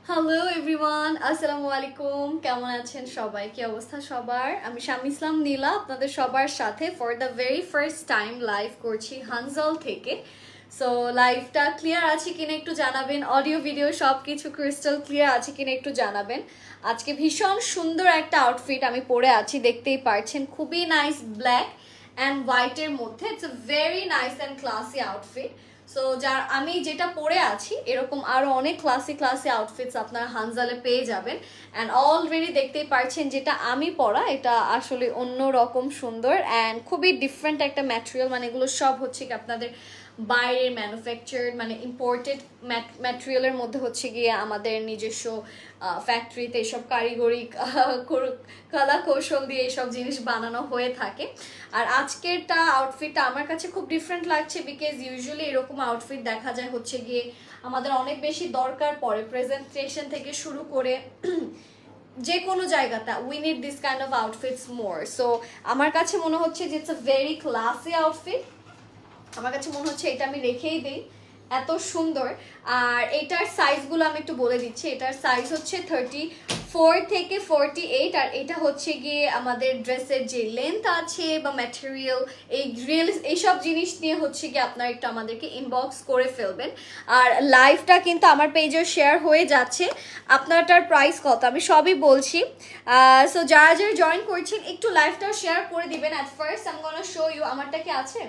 Hello everyone, আসসালামু আলাইকুম। কেমন আছেন সবাই? কি অবস্থা সবার? আমি শামি ইসলাম নীলা আপনাদের সবার সাথে for the very first time live করছি হানজল থেকে। সো লাইভটা ক্লিয়ার আছে কিনা একটু জানাবেন, অডিও ভিডিও সব কিছু ক্রিস্টাল ক্লিয়ার আছে কিনা একটু জানাবেন। আজকে ভীষণ সুন্দর একটা আউটফিট আমি পরে আছি, দেখতেই পারছেন, খুবই নাইস ব্ল্যাক অ্যান্ড হোয়াইটের মধ্যে। It's a very nice and classy outfit. So যার আমি যেটা পরে আছি এরকম আরো অনেক ক্লাসি ক্লাসি আউটফিটস আপনারা হানজালে পেয়ে যাবেন। অ্যান্ড অলরেডি দেখতেই পারছেন যেটা আমি পরা এটা আসলে অন্য রকম সুন্দর অ্যান্ড খুবই ডিফারেন্ট একটা ম্যাটেরিয়াল। মানে এগুলো সব হচ্ছে কি আপনাদের বাইরের ম্যানুফ্যাকচার্ড, মানে ইম্পোর্টেড ম্যাটেরিয়ালের মধ্যে হচ্ছে গিয়ে আমাদের নিজস্ব ফ্যাক্টরিতে এসব কারিগরি কলা কৌশল দিয়ে এইসব জিনিস বানানো হয়ে থাকে। আর আজকেরটা আউটফিটটা আমার কাছে খুব ডিফারেন্ট লাগছে বিকজ ইউজুয়ালি এরকম আউটফিট দেখা যায় হচ্ছে গিয়ে আমাদের অনেক বেশি দরকার পড়ে প্রেজেন্টেশন থেকে শুরু করে যে কোনো জায়গাটা we need this kind of outfits more. So আমার কাছে মনে হচ্ছে যে it's a very classy outfit. আমার কাছে মনে হচ্ছে এটা আমি রেখেই দিই, এত সুন্দর। আর এটার সাইজগুলো আমি একটু বলে দিচ্ছি। এটার সাইজ হচ্ছে 34 থেকে 48। আর এটা হচ্ছে গিয়ে আমাদের ড্রেসের যে লেন্থ আছে বা ম্যাটেরিয়াল, এই রিয়েল এইসব জিনিস নিয়ে হচ্ছে গিয়ে আপনারা একটু আমাদেরকে ইনবক্স করে ফেলবেন। আর লাইভটা কিন্তু আমার পেজে শেয়ার হয়ে যাচ্ছে। আপনারটার প্রাইস কত আমি সবই বলছি। সো যারা যারা জয়েন করছেন একটু লাইভটাও শেয়ার করে দিবেন। At first I am gonna show you. আমারটা কি আছে?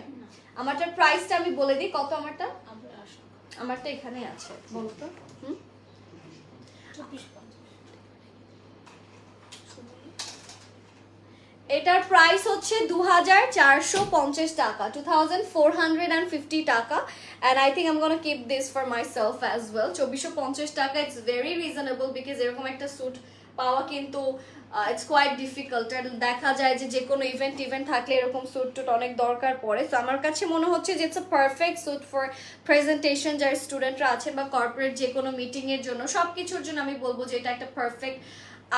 আমারটার প্রাইসটা আমি বলে দিই কত। আমারটা এখানে আছে, বলো তো। এটার প্রাইস হচ্ছে 2450 টাকা, 2450 টাকা। and I think I'm gonna keep this for myself as well. 2450 টাকা, it's very reasonable because এরকম একটা স্যুট পাওয়া কিন্তু ইটস কোয়াইট ডিফিকাল্ট। দেখা যায় যে কোনো ইভেন্ট থাকলে এরকম স্যুট টুট অনেক দরকার পড়ে। তো আমার কাছে মনে হচ্ছে যে it's a perfect suit for presentation, যারা স্টুডেন্টরা আছেন বা কর্পোরেট যে কোনো মিটিংয়ের জন্য, সব কিছুর জন্য আমি বলবো যে এটা একটা perfect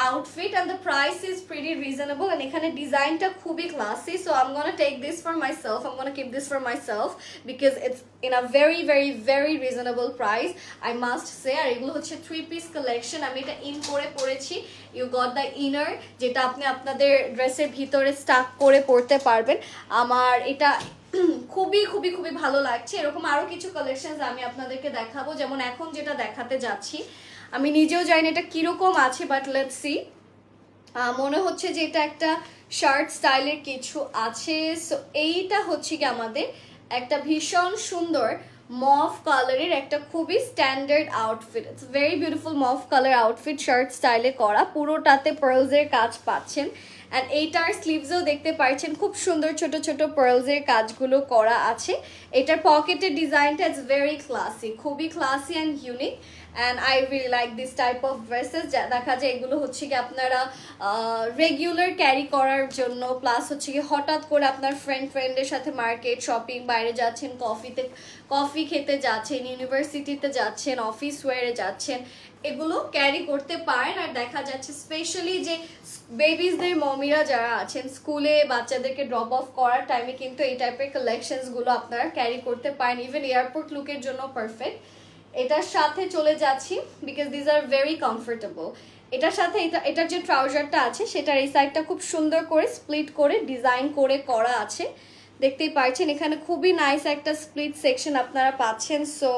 outfit and the price is pretty reasonable and এখানে ডিজাইনটা খুবই classy. so I'm gonna take this for myself, I'm gonna keep this for myself because it's in a very very very reasonable price, I must say. আর এগুলো হচ্ছে 3-piece collection। আমি এটা in করে পরেছি। you got the inner, যেটা আপনি আপনাদের ড্রেসের ভিতরে স্টাক করে পরতে পারবেন। আমার এটা খুবই খুবই খুবই ভালো লাগছে। এরকম আরো কিছু কালেকশনস আমি আপনাদেরকে দেখাবো, যেমন এখন যেটা দেখাতে যাচ্ছি আমি নিজেও জানি এটা কিরকম আছে, বাট লেটস সি। মনে হচ্ছে যে এটা একটা শার্ট স্টাইলের কিছু আছে। সো এইটা হচ্ছে কি আমাদের একটা ভীষণ সুন্দর মফ কালারের একটা খুবই standard outfit. It's very beautiful মফ colour outfit, shirt স্টাইলে করা, পুরোটাতে পার্লসের কাজ পাচ্ছেন। অ্যান্ড এইটার স্লিভসও দেখতে পাচ্ছেন খুব সুন্দর ছোট ছোট পার্লসের কাজগুলো করা আছে। এটার পকেটের ডিজাইনটা ইটস ভেরি ক্লাসি, খুবই classy and unique. And I really like this type of dresses. দেখা যায় এগুলো হচ্ছে কি আপনারা রেগুলার ক্যারি করার জন্য, প্লাস হচ্ছে কি হঠাৎ করে আপনার ফ্রেন্ডের সাথে মার্কেট শপিং, বাইরে যাচ্ছেন, কফি খেতে যাচ্ছেন, ইউনিভার্সিটিতে যাচ্ছেন, অফিস ওয়ারে যাচ্ছেন, এগুলো ক্যারি করতে পারেন। আর দেখা যাচ্ছে স্পেশালি যে বেবিজদের মমিরা যারা আছেন, স্কুলে বাচ্চাদেরকে ড্রপ অফ করার টাইমে কিন্তু এই টাইপের কালেকশনসগুলো আপনারা ক্যারি করতে পারেন। ইভেন এয়ারপোর্ট লুকের জন্য পারফেক্ট। এটার সাথে চলে যাচ্ছি because these are very comfortable. এটার সাথে এটার যে ট্রাউজারটা আছে সেটার এই সাইডটা খুব সুন্দর করে স্প্লিট করে ডিজাইন করে করা আছে, দেখতেই পাচ্ছেন। এখানে খুবই নাইস একটা স্প্লিট সেকশন আপনারা পাচ্ছেন। সো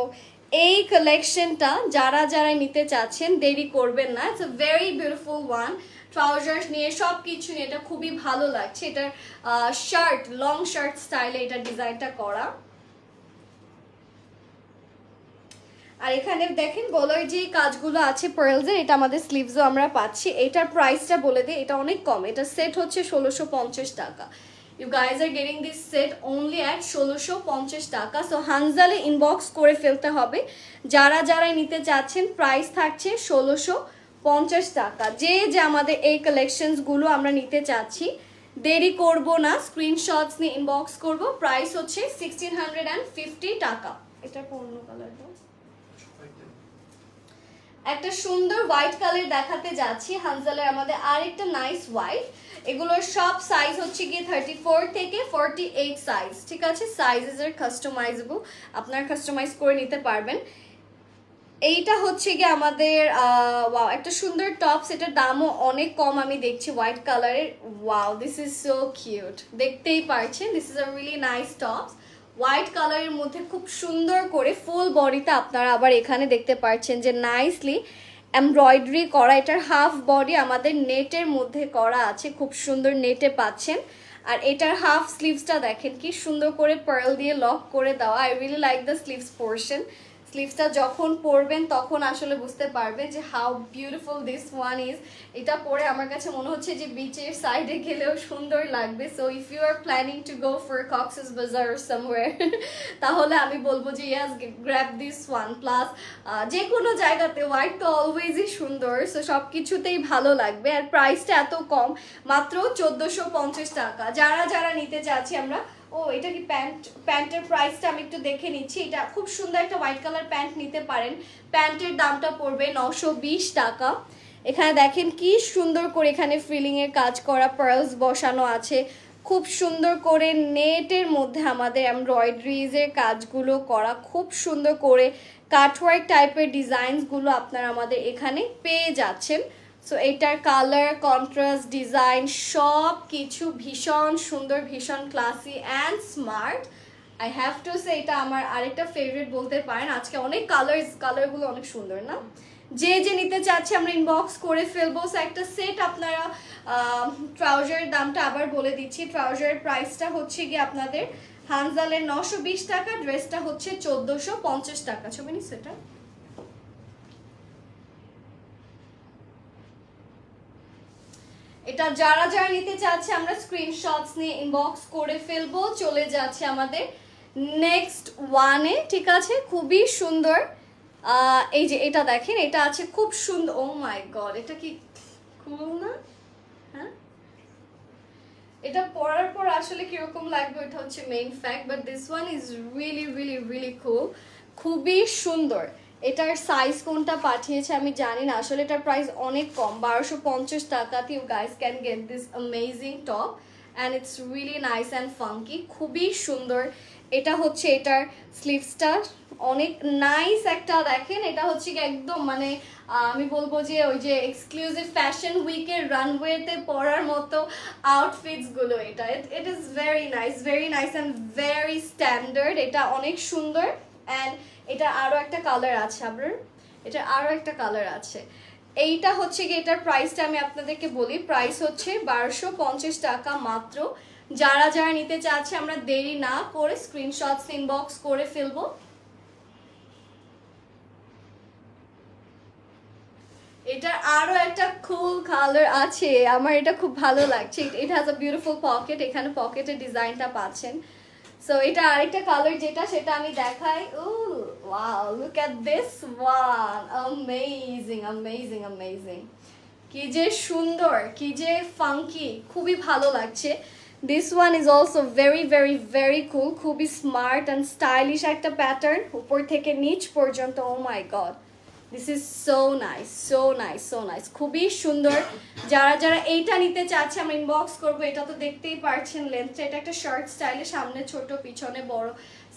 এই কালেকশনটা যারা যারা নিতে চাচ্ছেন দেরি করবেন না। It's a very beautiful one. Trousers নিয়ে সব কিছু নিয়ে এটা খুবই ভালো লাগছে। এটার শার্ট, লং শার্ট স্টাইলে এটা ডিজাইনটা করা। আর এখানে দেখেন গলার যে কাজগুলো আছে পার্লসের, এটা আমাদের স্লিভসও আমরা পাচ্ছি। এটার প্রাইসটা বলে দিই, এটা অনেক কম। এটা সেট হচ্ছে 1650 টাকা। You guys are getting this set only at 1650 টাকা। সো হানজালে ইনবক্স করে ফেলতে হবে যারা যারা নিতে চাচ্ছেন। প্রাইস থাকছে 1650 টাকা। যে আমাদের এই কালেকশনসগুলো আমরা নিতে চাচ্ছি, দেরি করব না, স্ক্রিনশটস নিয়ে ইনবক্স করব। প্রাইস হচ্ছে 1650 টাকা। এটা অন্য কালার দাও। একটা সুন্দর হোয়াইট কালার দেখাতে যাচ্ছি হানজালের আমাদের আরেকটা নাইস হোয়াইট। এগুলোর সব সাইজ হচ্ছে গিয়ে 34 থেকে 48 সাইজ, ঠিক আছে। সাইজেস আর কাস্টমাইজেবল, আপনারা কাস্টমাইজ করে নিতে পারবেন। এইটা হচ্ছে কি আমাদের ওয়াও একটা সুন্দর টপস, এটার দামও অনেক কম আমি দেখছি, হোয়াইট কালারের। Wow, this is so cute, দেখতেই পারছেন, this is a really nice tops. White কালারের মধ্যে খুব সুন্দর করে ফুল বডিতে আপনারা আবার এখানে দেখতে পাচ্ছেন যে নাইসলি এমব্রয়ডারি করা। এটার হাফ বডি আমাদের নেটের মধ্যে করা আছে, খুব সুন্দর নেটে পাচ্ছেন। আর এটার হাফ স্লিভসটা দেখেন কি সুন্দর করে পার্ল দিয়ে লক করে দেওয়া। I really like the sleeves portion. স্লিভসটা যখন পরবেন তখন আসলে বুঝতে পারবে যে how beautiful this one is. এটা পরে আমার কাছে মনে হচ্ছে যে বিচের সাইডে গেলেও সুন্দর লাগবে। So if you are planning to go for Cox's Bazar or somewhere, তাহলে আমি বলবো যে yes grab this one. Plus যে কোনো জায়গাতে হোয়াইট তো অলওয়েজই সুন্দর, সো সব কিছুতেই ভালো লাগবে। আর প্রাইসটা এত কম, মাত্র 1450 টাকা। যারা যারা নিতে চাচ্ছি আমরা, ও এটা কি প্যান্টের প্রাইসটা আমি একটু দেখে নিচ্ছি। এটা খুব সুন্দর একটা হোয়াইট কালার প্যান্ট নিতে পারেন। প্যান্টের দামটা পড়বে 920 টাকা। এখানে দেখেন কি সুন্দর করে এখানে ফ্রিলিং এর কাজ করা, পার্লস বসানো আছে, খুব সুন্দর করে নেটের মধ্যে আমাদের এমব্রয়ডারিজ এর কাজগুলো করা, খুব সুন্দর করে কাটওয়ার্ক টাইপের ডিজাইনসগুলো আপনারা আমাদের এখানে পেয়ে যাচ্ছেন। সো এটার কালার, কন্ট্রাস্ট, ডিজাইন সব কিছু ভীষণ সুন্দর, ভীষণ classy and smart. I have to say এটা আমার আরেকটা ফেভারিট বলতে পারেন। আজকে অনেক কালারগুলো অনেক সুন্দর না? যে যে নিতে চাচ্ছে আমরা ইনবক্স করে ফেলবো। সো একটা সেট আপনারা, ট্রাউজারের দামটা আবার বলে দিচ্ছি। ট্রাউজারের প্রাইসটা হচ্ছে গিয়ে আপনাদের হানজালের 920 টাকা, ড্রেসটা হচ্ছে 1450 টাকা। ছবি নিস এটা। এটা যারা যারা নিতে চাচ্ছে আমরা স্ক্রিনশটস নিয়ে ইনবক্স করে ফেলবো। চলে যাচ্ছে আমাদের নেক্সট ওয়ানে, ঠিক আছে? খুবই সুন্দর। এই যে এটা দেখেন, এটা আছে খুব সুন্দর। ও মাই গড, এটা কি কুল না? হ্যাঁ, এটা পরার পর আসলে কিরকম লাগবে এটা হচ্ছে main fact, but this one is really really really কুল, খুবই সুন্দর। এটার সাইজ কোনটা পাঠিয়েছে আমি জানি না, আসলে এটার প্রাইস অনেক কম, 1250 টাকাতে you guys can get this amazing top and it's really nice and funky, খুবই সুন্দর। এটা হচ্ছে এটার স্লিভসটা অনেক নাইস একটা, দেখেন এটা হচ্ছে কি একদম মানে আমি বলবো যে ওই যে এক্সক্লুসিভ ফ্যাশন উইকের রানওয়েতে পরার মতো আউটফিটস গুলো। এটা it is very nice and very standard. এটা অনেক সুন্দর। অ্যান্ড এটা আরো একটা কালার আছে, আপনার এটা আরো একটা কালার আছে। এইটা হচ্ছে কি এটার প্রাইসটা আমি আপনাদেরকে বলি, প্রাইস হচ্ছে 1250 টাকা মাত্র। যারা যারা নিতে চাচ্ছে আমরা দেরি না করে স্ক্রিনশটস ইনবক্স করে ফেলবো। এটার আরো একটা কুল কালার আছে, আমার এটা খুব ভালো লাগছে। It has a beautiful pocket, এখানে পকেটের ডিজাইনটা পাচ্ছেন। সো এটা আরেকটা কালার যেটা সেটা আমি দেখাই। Oh wow, look at this one, amazing, কি যে সুন্দর, কি যে ফাঙ্কি, খুবই ভালো লাগছে। This one is also very cool, খুবই স্মার্ট অ্যান্ড স্টাইলিশ একটা প্যাটার্ন, উপর থেকে নিচ পর্যন্ত। Oh my god, this is so nice, খুবই সুন্দর। যারা যারা এইটা নিতে চাচ্ছে আমরা ইনবক্স করবো। এটা তো দেখতেই পারছেন লেন্থটা, এটা একটা শার্ট স্টাইলে, সামনে ছোট পিছনে বড়,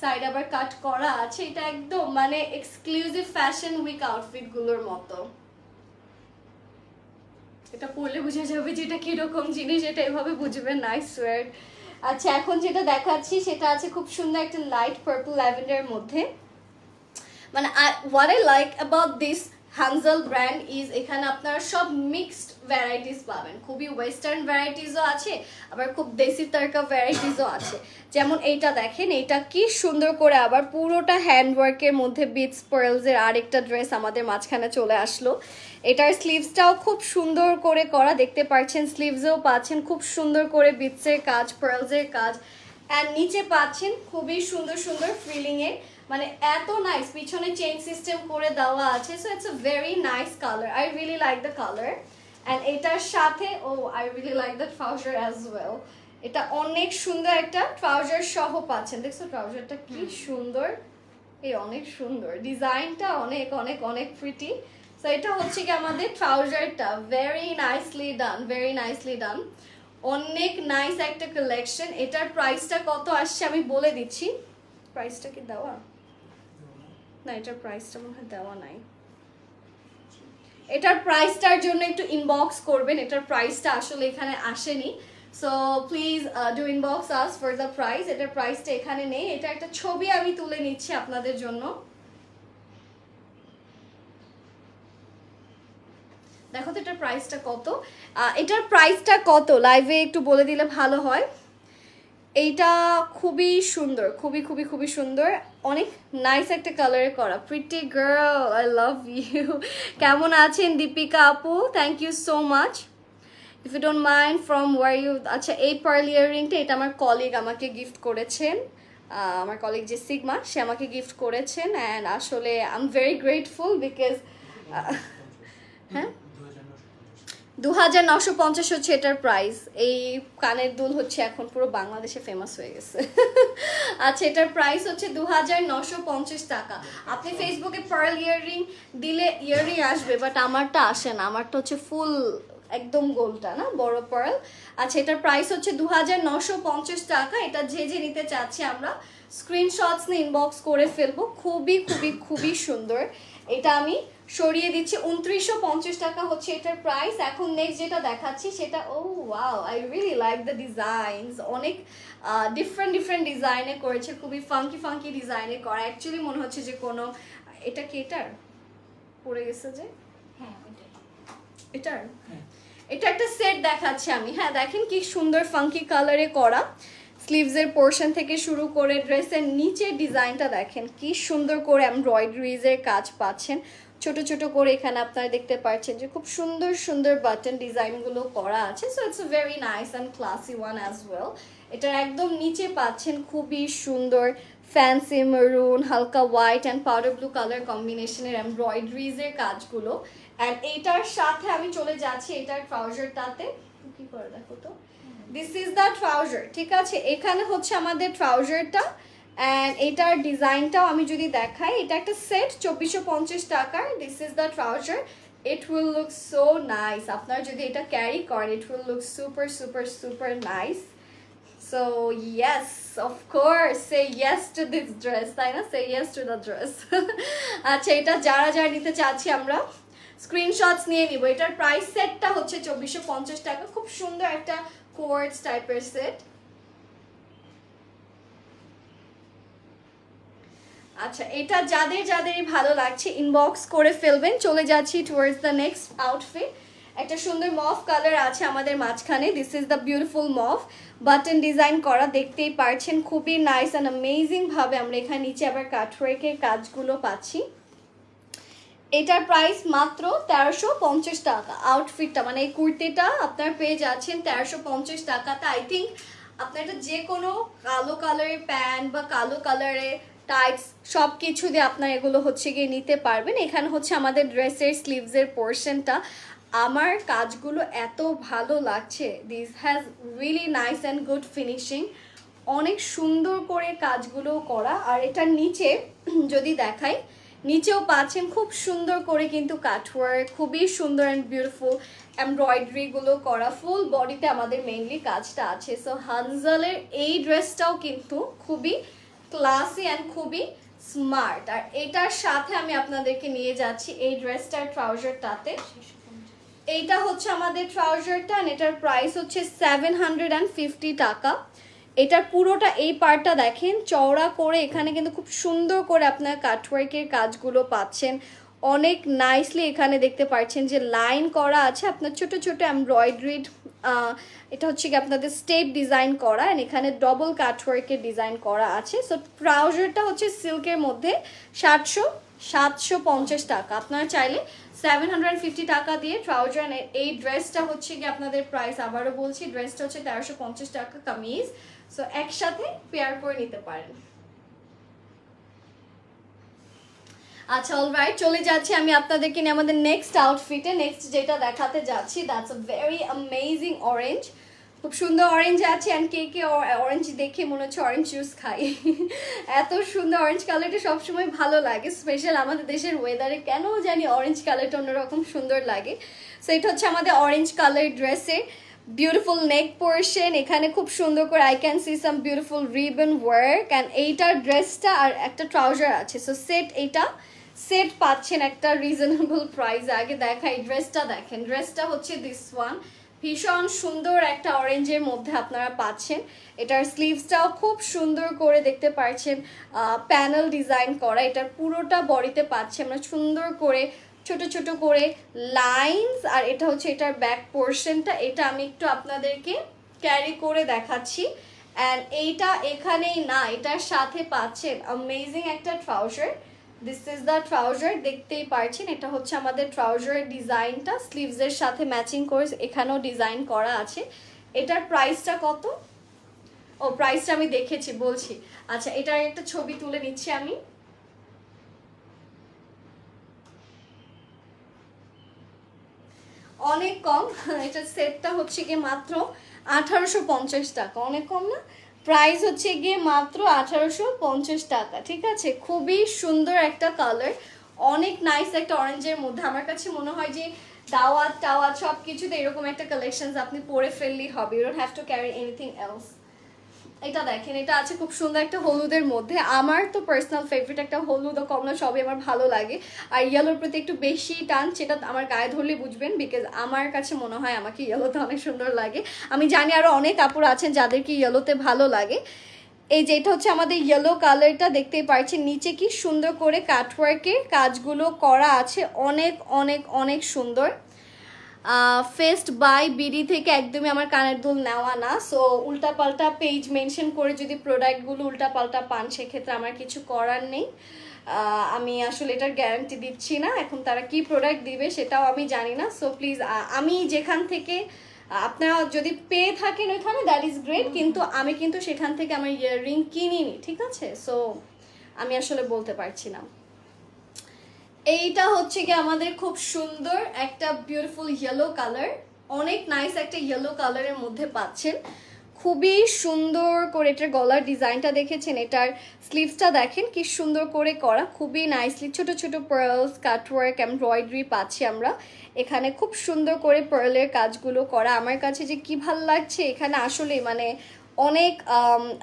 সাইড আবার কাট করা আছে। এটা একদম মানে এক্সক্লুসিভ ফ্যাশন উইক আউটফিট গুলোর মতো। এটা পরলে বুঝে যাবে যে এটা কিরকম জিনিস, এটা এভাবে বুঝবেন, নাইস সোয়ার। আচ্ছা, এখন যেটা দেখাচ্ছি সেটা আছে খুব সুন্দর একটা লাইট পার্পল ল্যাভেন্ডারের মধ্যে। মানে what I like about this Hanzal brand is এখানে আপনারা সব মিক্সড ভ্যারাইটিস পাবেন, খুবই ওয়েস্টার্ন ভ্যারাইটিসও আছে, আবার খুব দেশি তরকা ভ্যারাইটিসও আছে। যেমন এইটা দেখেন, এটা কি সুন্দর করে আবার পুরোটা হ্যান্ডওয়ার্কের মধ্যে বিটস পার্লসের আরেকটা ড্রেস আমাদের মাঝখানে চলে আসলো। এটার স্লিভসটাও খুব সুন্দর করে করা, দেখতে পাচ্ছেন স্লিভসেও পাচ্ছেন খুব সুন্দর করে বিটসের কাজ, পার্লসের কাজ, অ্যান্ড নিচে পাচ্ছেন খুবই সুন্দর সুন্দর ফ্রিলিংয়ে, মানে এত নাইস, পিছনে চেইন সিস্টেম করে দেওয়া আছে। So it's a very nice colour, I really like the colour. And এটার সাথে I really like the trouser as well. এটা অনেক সুন্দর একটা ট্রাউজার সহ পাচ্ছেন, দেখছো ট্রাউজারটা কি সুন্দর, অনেক সুন্দর ডিজাইনটা, অনেক অনেক অনেক প্রিটি। সো এটা হচ্ছে কি আমাদের ট্রাউজারটা, ভেরি নাইসলি ডান, অনেক নাইস একটা কালেকশন। এটার প্রাইসটা কত আসছে আমি বলে দিচ্ছি। প্রাইসটা কি দেওয়া? না, এটার প্রাইসটা মনে হয় দেওয়া নাই। এটার প্রাইসটার জন্য একটু ইনবক্স করবেন, এটার প্রাইসটা আসলে এখানে আসেনি, so please do inbox us for the price. এটার প্রাইসটা এখানে নেই, এটা একটা ছবি আমি তুলে নিচ্ছি আপনাদের জন্য। দেখো তো এটার প্রাইসটা কত, এটার প্রাইসটা কত লাইভে একটু বলে দিলে ভালো হয়। এইটা খুবই সুন্দর, খুবই খুবই খুবই সুন্দর, অনেক নাইস একটা কালারে করা। Pretty girl, I love you. কেমন আছেন দীপিকা আপু? Thank you so much. If you don't mind from where you. আচ্ছা, এই পার্ল ইয়াররিংটা এটা আমার কলিগ আমাকে গিফট করেছেন, আমার কলিগ যে সিগমা, সে আমাকে গিফট করেছেন, অ্যান্ড আসলে I am very grateful because হ্যাঁ 2950 হচ্ছে এটার প্রাইস। এই কানের দুল হচ্ছে এখন পুরো বাংলাদেশে ফেমাস হয়ে গেছে। আচ্ছা, এটার প্রাইস হচ্ছে 2950 টাকা। আপনি ফেসবুকে পার্ল ইয়াররিং দিলে ইয়াররিং আসবে, বাট আমারটা আসে না, আমারটা হচ্ছে ফুল একদম গোলটা না, বড় পার্ল। আচ্ছা, এটার প্রাইস হচ্ছে 2950 টাকা। এটা যে যে নিতে চাচ্ছি আমরা স্ক্রিনশটস নিয়ে ইনবক্স করে ফেলবো। খুবই খুবই খুবই সুন্দর। এটা আমি সরিয়ে দিচ্ছি, 2950 টাকা হচ্ছে এটার প্রাইস। এখন নেক্সট যেটা দেখাচ্ছি সেটা, oh wow, I really like the designs. অনেক ডিফারেন্ট ডিফারেন্ট ডিজাইনে করেছে, খুবই ফাঙ্কি ফাঙ্কি ডিজাইনে করা। অ্যাকচুয়ালি মনে হচ্ছে যে কোনো, এটা কি এটার পড়ে গেছে যে, হ্যাঁ এটার, এটা একটা সেট দেখাচ্ছি আমি। হ্যাঁ, দেখেন কি সুন্দর ফাঙ্কি কালারে করা, স্লিভসের পোর্শন থেকে শুরু করে ড্রেসের নিচের ডিজাইনটা দেখেন কি সুন্দর করে এমব্রয়ডারিজের কাজ পাচ্ছেন। ছোট ছোট করে এখানে আপনারা দেখতে পাচ্ছেন যে খুব সুন্দর সুন্দর বাটন ডিজাইনগুলো করা আছে। So it's a very nice and classy one as well. এটার একদম নিচে পাচ্ছেন খুবই সুন্দর ফ্যান্সি মেরুন, হালকা white and powder blue colour কম্বিনেশনের এমব্রয়ডারিজের কাজগুলো। অ্যান্ড এইটার সাথে আমি চলে যাচ্ছি এটার ট্রাউজারটাতে, কি করে দেখো তো, দিস ইজ দ্য ট্রাউজার। ঠিক আছে, এখানে হচ্ছে আমাদের ট্রাউজারটা, অ্যান্ড এটার ডিজাইনটাও আমি যদি দেখাই, এটা একটা সেট 2450 টাকার। This is the trouser, it will look so nice. আপনারা যদি এটা ক্যারি করেন, it will look super super super nice. So yes, of course say yes to this dress, তাই না? সে ইয়েস টু দ্য ড্রেস। আচ্ছা, এটা যারা যারা নিতে চাচ্ছি আমরা স্ক্রিনশটস নিয়ে নিব। এটার প্রাইস সেটটা হচ্ছে 2450 টাকা। খুব সুন্দর একটা কোয়ার্টস টাইপের সেট। আচ্ছা, এটা যাদের যাদেরই ভালো লাগছে ইনবক্স করে ফেলবেন। চলে যাচ্ছি টুয়ার্ডস দ্য নেক্সট আউটফিট। একটা সুন্দর মফ কালার আছে আমাদের মাঝখানে। This is the beautiful muff, button design করা, দেখতেই পারছেন খুবই নাইস অ্যান্ড অ্যামেজিং ভাবে আমরা এখানে নিচে আবার কাটওয়ার্কের কাজগুলো পাচ্ছি। এটার প্রাইস মাত্র 1350 টাকা। আউটফিটটা মানে এই কুর্তিটা আপনার পেয়ে যাচ্ছেন 1350 টাকাতে। আই থিঙ্ক আপনার এটা যে কোনো কালো কালারের প্যান্ট বা কালো কালারের টাইটস সব কিছু দিয়ে আপনার এগুলো হচ্ছে গিয়ে নিতে পারবেন। এখানে হচ্ছে আমাদের ড্রেসের স্লিভসের পোর্শনটা। আমার কাজগুলো এত ভালো লাগছে, this has really nice and good finishing, অনেক সুন্দর করে কাজগুলো করা। আর এটার নিচে যদি দেখাই, নিচেও পাচ্ছেন খুব সুন্দর করে কিন্তু কাটওয়ার্ক, খুবই সুন্দর অ্যান্ড বিউটিফুল এমব্রয়ডারিগুলো করা। ফুল বডিতে আমাদের মেইনলি কাজটা আছে। সো হানজালের এই ড্রেসটাও কিন্তু খুবই ক্লাসি অ্যান্ড খুবই স্মার্ট। আর এটার সাথে আমি আপনাদেরকে নিয়ে যাচ্ছি এই ড্রেসটার ট্রাউজারটাতে। এইটা হচ্ছে আমাদের ট্রাউজারটা, আর এটার প্রাইস হচ্ছে 750 টাকা। এটার পুরোটা এই পার্টটা দেখেন চওড়া করে, এখানে কিন্তু খুব সুন্দর করে আপনার কাটওয়ার্কের কাজগুলো পাচ্ছেন। অনেক নাইসলি এখানে দেখতে পাচ্ছেন যে লাইন করা আছে আপনার ছোট ছোট এমব্রয়ডারিড। এটা হচ্ছে কি আপনাদের স্টেপ ডিজাইন করা, আর এখানে ডবল কাটওয়ার্কের ডিজাইন করা আছে। সো ট্রাউজারটা হচ্ছে সিল্কের মধ্যে 750 টাকা। আপনারা চাইলে 750 টাকা দিয়ে ট্রাউজার। এই ড্রেসটা হচ্ছে কি আপনাদের প্রাইস, আবারও বলছি, ড্রেসটা হচ্ছে 1350 টাকা কামিজ। সো একসাথে পেয়ার করে নিতে পারেন। আচ্ছা, অলরাইট, চলে যাচ্ছি আমি আপনাদেরকে নিয়ে আমাদের নেক্সট আউটফিটে। নেক্সট যেটা দেখাতে যাচ্ছি, that's a very amazing orange. খুব সুন্দর অরেঞ্জ আছে, অ্যান্ড কে কে অরেঞ্জ দেখে মনে হচ্ছে অরেঞ্জ জুস খাই। এত সুন্দর অরেঞ্জ কালারটা সবসময় ভালো লাগে, স্পেশাল আমাদের দেশের ওয়েদারে কেন জানি অরেঞ্জ কালারটা অন্যরকম সুন্দর লাগে। সো এটা হচ্ছে আমাদের অরেঞ্জ কালার ড্রেসের বিউটিফুল নেক পোর্শন। এখানে খুব সুন্দর করে I can see some beautiful ribbon work, and এইটার ড্রেসটা আর একটা ট্রাউজার আছে। সো সেট এইটা সেট পাচ্ছেন একটা রিজনেবল প্রাইস। আগে দেখাই ড্রেসটা, দেখেন ড্রেসটা হচ্ছে দিস ওয়ান, ভীষণ সুন্দর একটা অরেঞ্জের মধ্যে আপনারা পাচ্ছেন। এটার স্লিভসটাও খুব সুন্দর করে দেখতে পাচ্ছেন প্যানেল ডিজাইন করা। এটার পুরোটা বডিতে পাচ্ছি আমরা সুন্দর করে ছোট ছোট করে লাইনস। আর এটা হচ্ছে এটার ব্যাক পোর্শনটা, এটা আমি একটু আপনাদেরকে ক্যারি করে দেখাচ্ছি। অ্যান্ড এইটা এখানেই না, এটার সাথে পাচ্ছেন অ্যামেজিং একটা trouser. This is the trouser, দেখতেই পারছেন এটা হচ্ছে আমাদের ট্রাউজারের ডিজাইনটা, স্লিভসের সাথে ম্যাচিং করে এখানেও ডিজাইন করা আছে। এটার প্রাইসটা কত? ও প্রাইসটা আমি দেখেছি, বলছি। আচ্ছা, এটার একটা ছবি তুলে নিচ্ছি আমি। অনেক কম, এটার সেটটা হচ্ছে গিয়ে মাত্র 1850 টাকা। অনেক কম না? প্রাইস হচ্ছে গিয়ে মাত্র 1850 টাকা, ঠিক আছে? খুবই সুন্দর একটা কালার, অনেক নাইস একটা অরেঞ্জের মধ্যে। আমার কাছে মনে হয় যে দাওয়াত টাওয়াত সব কিছুতে এরকম একটা কালেকশনস আপনি পরে ফেললেই হবে, you don't have to carry anything else. এটা দেখেন, এটা আছে খুব সুন্দর একটা হলুদের মধ্যে। আমার তো পার্সোনাল ফেভারিট একটা হলুদ ও কমলা সবই আমার ভালো লাগে, আর ইয়েলোর প্রতি একটু বেশি টান, সেটা আমার গায়ে ধরলে বুঝবেন, বিকজ আমার কাছে মনে হয় আমাকে ইয়েলোতে অনেক সুন্দর লাগে। আমি জানি আরও অনেক কাপড় আছেন যাদেরকে ইয়েলোতে ভালো লাগে। এই যে এটা হচ্ছে আমাদের ইয়েলো কালারটা, দেখতেই পাচ্ছেন নিচে কি সুন্দর করে কাটওয়ার্কের কাজগুলো করা আছে, অনেক অনেক অনেক সুন্দর। ফেস্ট বাই বিডি থেকে একদমই আমার কানের দুল নেওয়া না, সো উল্টাপাল্টা পেজ মেনশন করে যদি প্রোডাক্টগুলো উল্টাপাল্টা পান সেক্ষেত্রে আমার কিছু করার নেই। আমি আসলে এটার গ্যারান্টি দিচ্ছি না, এখন তারা কি প্রোডাক্ট দিবে সেটাও আমি জানি না। সো প্লিজ, আমি যেখান থেকে আপনারা যদি পেয়ে থাকেন ওইখানে দ্যাট ইজ গ্রেট, কিন্তু আমি কিন্তু সেখান থেকে আমার ইয়াররিং কিনিনি, ঠিক আছে? সো আমি আসলে বলতে পারছি না। এইটা হচ্ছে কি আমাদের খুব সুন্দর একটা বিউটিফুল ইয়েলো কালার, অনেক নাইস একটা ইয়েলো কালারের মধ্যে পাচ্ছেন, খুবই সুন্দর করে। এটার গলার ডিজাইনটা দেখেছেন, এটার স্লিভসটা দেখেন কি সুন্দর করে করা, খুবই নাইসলি ছোট ছোট পার্লস, কাটওয়ার্ক, এমব্রয়ডারি পাচ্ছি আমরা এখানে, খুব সুন্দর করে পার্লের কাজগুলো করা। আমার কাছে যে কি ভাল লাগছে এখানে, আসলে মানে অনেক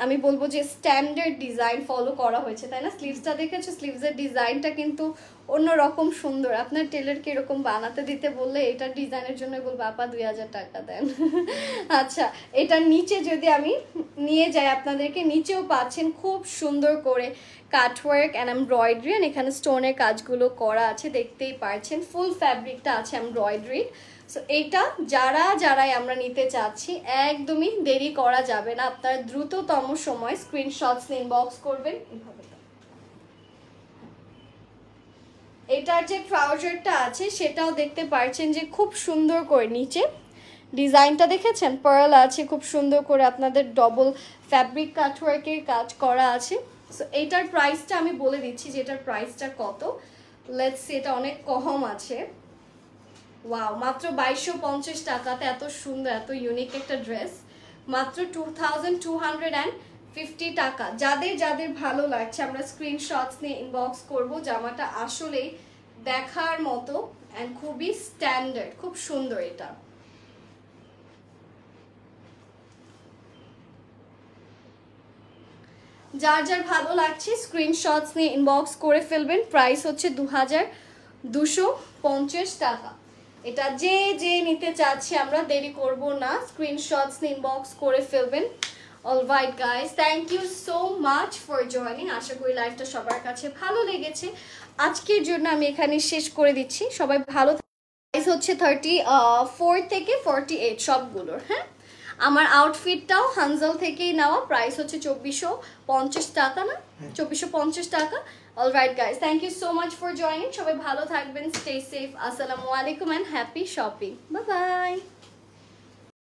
আমি বলবো যে স্ট্যান্ডার্ড ডিজাইন ফলো করা হয়েছে, তাই না? স্লিভসটা দেখেছো, স্লিভসের ডিজাইনটা কিন্তু অন্যরকম সুন্দর। আপনার টেলারকে এরকম বানাতে দিতে বললে এটার ডিজাইনের জন্য বলবো আপা 2000 টাকা দেন। আচ্ছা, এটার নিচে যদি আমি নিয়ে যাই আপনাদেরকে, নিচেও পাচ্ছেন খুব সুন্দর করে কাটওয়ার্ক অ্যান্ড এমব্রয়ডারি, অ্যান্ড এখানে স্টোনের কাজগুলো করা আছে, দেখতেই পারছেন ফুল ফ্যাব্রিকটা আছে এমব্রয়ডারি। সো এইটা যারাই আমরা নিতে চাচ্ছি, একদমই দেরি করা যাবে না, আপনার দ্রুততম সময় স্ক্রিনশটস ইনবক্স করবেন। এটার যে ট্রাউজারটা আছে সেটাও দেখতে পাচ্ছেন যে খুব সুন্দর করে নিচে ডিজাইনটা দেখেছেন, পার্ল আছে খুব সুন্দর করে, আপনাদের ডবল ফ্যাব্রিক কাটওয়ার্কের কাজ করা আছে। সো এইটার প্রাইসটা আমি বলে দিচ্ছি যে এটার প্রাইসটা কত। লেটস সি, এটা অনেক কম আছে। ওয়াও, মাত্র 2250 টাকাতে এত সুন্দর এত ইউনিক একটা ড্রেস, মাত্র 2250 টাকা। যাদের ভালো লাগছে আমরা স্ক্রিনশটস নিয়ে ইনবক্স করব। জামাটা আসলেই দেখার মতো অ্যান্ড খুবই স্ট্যান্ডার্ড, খুব সুন্দর। এটা যার ভালো লাগছে স্ক্রিনশটস নিয়ে ইনবক্স করে ফেলবেন। প্রাইস হচ্ছে 2250 টাকা। এটা যে নিতে চাচ্ছি আমরা, দেরি করব না, স্ক্রিনশটস নিয়ে ইনবক্স করে ফেলবেন। Alright guys, thank you so much for joining. আশা করি লাইভটা সবার কাছে ভালো লেগেছে। আজকের জন্য আমি এখানে শেষ করে দিচ্ছি, সবাই ভালো। প্রাইস হচ্ছে 34 থেকে 48 সবগুলোর। হ্যাঁ, আমার আউটফিটটাও হানজাল থেকেই নেওয়া, প্রাইস হচ্ছে 2450 টাকা, না 2450 টাকা। Alright guys, thank you so much for joining. সবাই ভালো থাকবেন, স্টে সেফ, আসসালামু আলাইকুম and happy shopping, bye by.